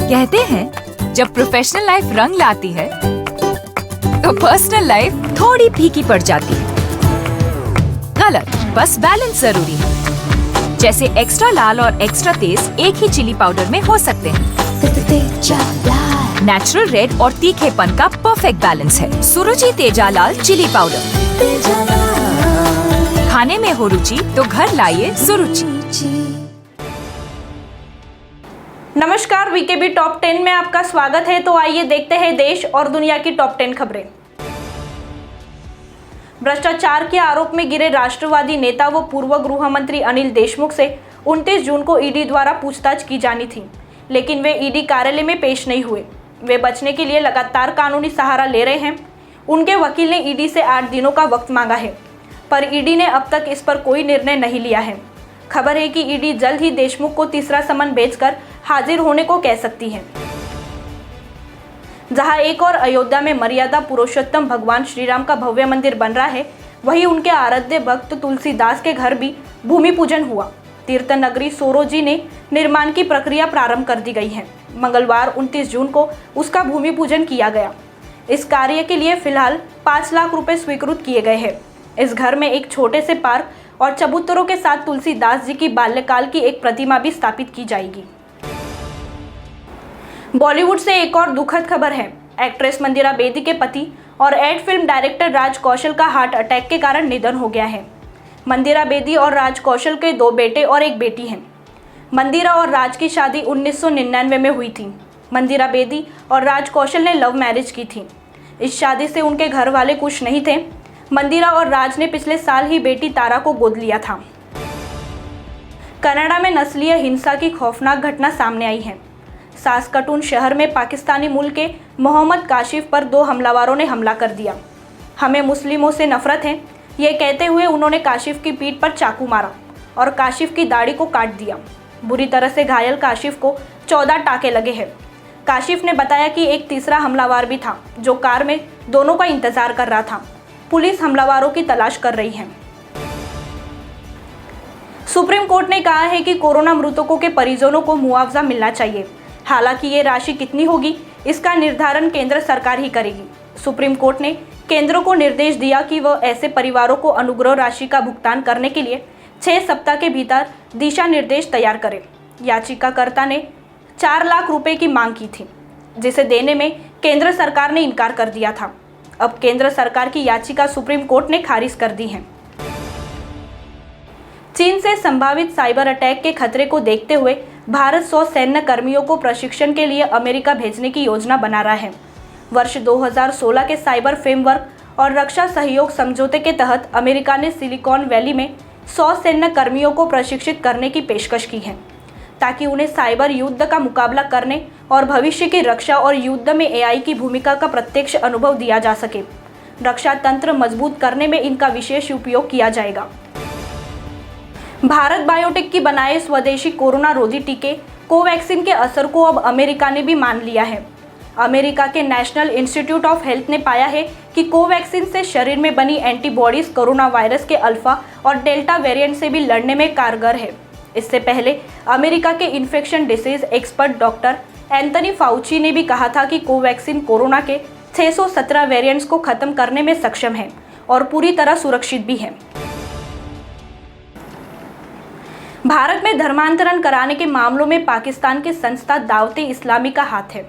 कहते हैं जब प्रोफेशनल लाइफ रंग लाती है तो पर्सनल लाइफ थोड़ी फीकी पड़ जाती है। गलत, बस बैलेंस जरूरी है। जैसे एक्स्ट्रा लाल और एक्स्ट्रा तेज एक ही चिली पाउडर में हो सकते हैं। नेचुरल रेड और तीखेपन का परफेक्ट बैलेंस है सुरुचि तेजा लाल चिली पाउडर। खाने में हो रुचि तो घर लाइए सुरुचि। नमस्कार, वीकेबी टॉप 10 में आपका स्वागत है। तो आइए देखते हैं देश और दुनिया की टॉप 10 खबरें। भ्रष्टाचार के आरोप में गिरे राष्ट्रवादी नेता व पूर्व गृह मंत्री अनिल देशमुख से 29 जून को ईडी द्वारा पूछताछ की जानी थी, लेकिन वे ईडी कार्यालय में पेश नहीं हुए। वे बचने के लिए लगातार कानूनी सहारा ले रहे हैं। उनके वकील ने ईडी से 8 दिनों का वक्त मांगा है, पर ईडी ने अब तक इस पर कोई निर्णय नहीं लिया है। खबर है कि ईडी जल्द ही देशमुख को तीसरा समन भेजकर हाजिर होने को कह सकती है। जहां एक और अयोध्या में मर्यादा पुरुषोत्तम भगवान श्री राम का भव्य मंदिर बन रहा है, वहीं उनके आराध्य भक्त तुलसीदास के घर भी भूमि पूजन हुआ। तीर्थ नगरी सोरोजी ने निर्माण की प्रक्रिया प्रारंभ कर दी गई है। मंगलवार 29 जून को उसका भूमि पूजन किया गया। इस कार्य के लिए फिलहाल 5 लाख रुपए स्वीकृत किए गए हैं। इस घर में एक छोटे से पार्क और चबूतरों के साथ तुलसीदास जी की बाल्यकाल की एक प्रतिमा भी स्थापित की जाएगी। बॉलीवुड से एक और दुखद खबर है। एक्ट्रेस मंदिरा बेदी के पति और एड फिल्म डायरेक्टर राज कौशल का हार्ट अटैक के कारण निधन हो गया है। मंदिरा बेदी और राज कौशल के 2 बेटे और एक बेटी हैं। मंदिरा और राज की शादी 1999 में हुई थी। मंदिरा बेदी और राज कौशल ने लव मैरिज की थी। इस शादी से उनके घर वाले खुश नहीं थे। मंदिरा और राज ने पिछले साल ही बेटी तारा को गोद लिया था। कनाडा में नस्लीय हिंसा की खौफनाक घटना सामने आई है। सास्कटून शहर में पाकिस्तानी मूल के मोहम्मद काशिफ पर 2 हमलावरों ने हमला कर दिया। हमें मुस्लिमों से नफरत है, ये कहते हुए उन्होंने काशिफ की पीठ पर चाकू मारा और काशिफ की दाढ़ी को काट दिया। बुरी तरह से घायल काशिफ को 14 टाके लगे हैं। काशिफ ने बताया कि एक तीसरा हमलावर भी था जो कार में दोनों का इंतजार कर रहा था। पुलिस हमलावरों की तलाश कर रही है। सुप्रीम कोर्ट ने कहा है कि कोरोना मृतकों के परिजनों को मुआवजा मिलना चाहिए। हालांकि ये राशि कितनी होगी, इसका निर्धारण केंद्र सरकार ही करेगी। सुप्रीम कोर्ट ने केंद्र को निर्देश दिया कि वह ऐसे परिवारों को अनुग्रह राशि का भुगतान करने के लिए 6 सप्ताह के भीतर दिशा निर्देश तैयार करे। याचिकाकर्ता ने 4 लाख रुपए की मांग की थी, जिसे देने में केंद्र सरकार ने इनकार कर दिया था। अब केंद्र सरकार की याचिका सुप्रीम कोर्ट ने खारिज कर दी है। चीन से संभावित साइबर अटैक के खतरे को देखते हुए भारत 100 सैन्य कर्मियों को प्रशिक्षण के लिए अमेरिका भेजने की योजना बना रहा है। वर्ष 2016 के साइबर फ्रेमवर्क और रक्षा सहयोग समझौते के तहत अमेरिका ने सिलिकॉन वैली में 100 सैन्य कर्मियों को प्रशिक्षित करने की पेशकश की है, ताकि उन्हें साइबर युद्ध का मुकाबला करने और भविष्य की रक्षा और युद्ध में एआई की भूमिका का प्रत्यक्ष अनुभव दिया जा सके। रक्षा तंत्र मजबूत करने में इनका विशेष उपयोग किया जाएगा। भारत बायोटेक की बनाए स्वदेशी कोरोना रोधी टीके कोवैक्सीन के असर को अब अमेरिका ने भी मान लिया है। अमेरिका के नेशनल इंस्टीट्यूट ऑफ हेल्थ ने पाया है कि कोवैक्सीन से शरीर में बनी एंटीबॉडीज कोरोना वायरस के अल्फा और डेल्टा वेरिएंट से भी लड़ने में कारगर है। इससे पहले अमेरिका के infection disease expert doctor Anthony Fauci ने भी कहा था कि कोवैक्सीन कोरोना के 617 वेरिएंट्स को खत्म करने में सक्षम है और पूरी तरह सुरक्षित भी है। भारत में धर्मांतरण कराने के मामलों में पाकिस्तान की संस्था दावते इस्लामी का हाथ है।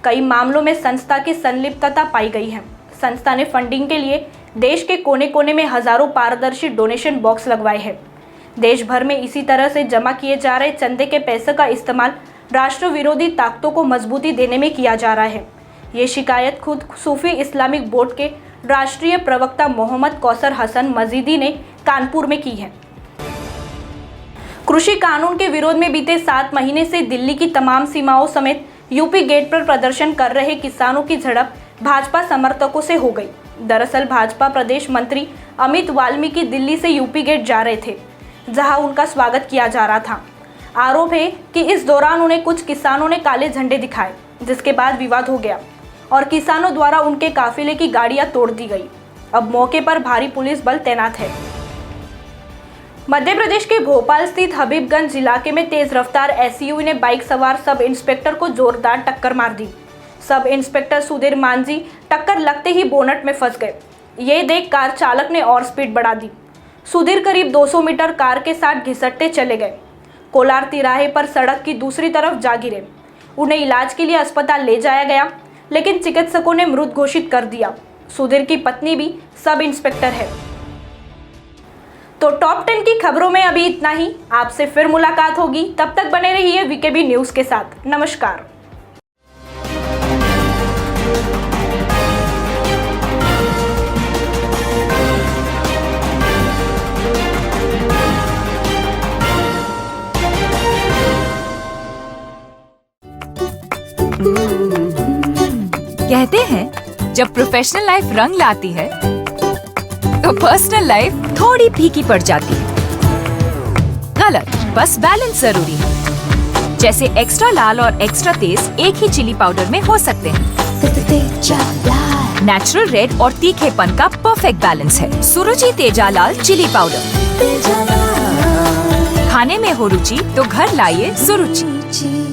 कई मामलों में संस्था की संलिप्तता पाई गई है। संस्था ने फंडिंग के लिए देश के कोने कोने में हजारों पारदर्शी डोनेशन बॉक्स लगवाए हैं। देश भर में इसी तरह से जमा किए जा रहे चंदे के पैसे का इस्तेमाल राष्ट्र विरोधी ताकतों को मजबूती देने में किया जा रहा है। ये शिकायत खुद सूफी इस्लामिक बोर्ड के राष्ट्रीय प्रवक्ता मोहम्मद कौसर हसन मजीदी ने कानपुर में की है। कृषि कानून के विरोध में बीते 7 महीने से दिल्ली की तमाम सीमाओं समेत यूपी गेट पर प्रदर्शन कर रहे किसानों की झड़प भाजपा समर्थकों से हो गई। दरअसल भाजपा प्रदेश मंत्री अमित वाल्मीकि दिल्ली से यूपी गेट जा रहे थे, जहां उनका स्वागत किया जा रहा था। आरोप है कि इस दौरान उन्हें कुछ किसानों ने काले झंडे दिखाए, जिसके बाद विवाद हो गया और किसानों द्वारा उनके काफिले की गाड़ियां तोड़ दी गई। अब मौके पर भारी पुलिस बल तैनात है। मध्य प्रदेश के भोपाल स्थित हबीबगंज इलाके में तेज रफ्तार एसयूवी ने बाइक सवार सब इंस्पेक्टर को जोरदार टक्कर मार दी। सब इंस्पेक्टर सुधीर मांझी टक्कर लगते ही बोनट में फंस गए। ये देख कार चालक ने और स्पीड बढ़ा दी। सुधीर करीब 200 मीटर कार के साथ घिसटते चले गए। कोलार तिराहे पर सड़क की दूसरी तरफ जा गिरे। उन्हें इलाज के लिए अस्पताल ले जाया गया, लेकिन चिकित्सकों ने मृत घोषित कर दिया। सुधीर की पत्नी भी सब इंस्पेक्टर है। तो टॉप 10 की खबरों में अभी इतना ही। आपसे फिर मुलाकात होगी, तब तक बने रहिए वीकेबी न्यूज़ के साथ। नमस्कार। कहते हैं जब प्रोफेशनल लाइफ रंग लाती है तो पर्सनल लाइफ थोड़ी फीकी पड़ जाती है। गलत, बस बैलेंस जरूरी है। जैसे एक्स्ट्रा लाल और एक्स्ट्रा तेज एक ही चिली पाउडर में हो सकते हैं। नेचुरल रेड और तीखेपन का परफेक्ट बैलेंस है सुरुचि तेजा लाल चिली पाउडर। खाने में हो रुचि तो घर लाइए सुरुचि।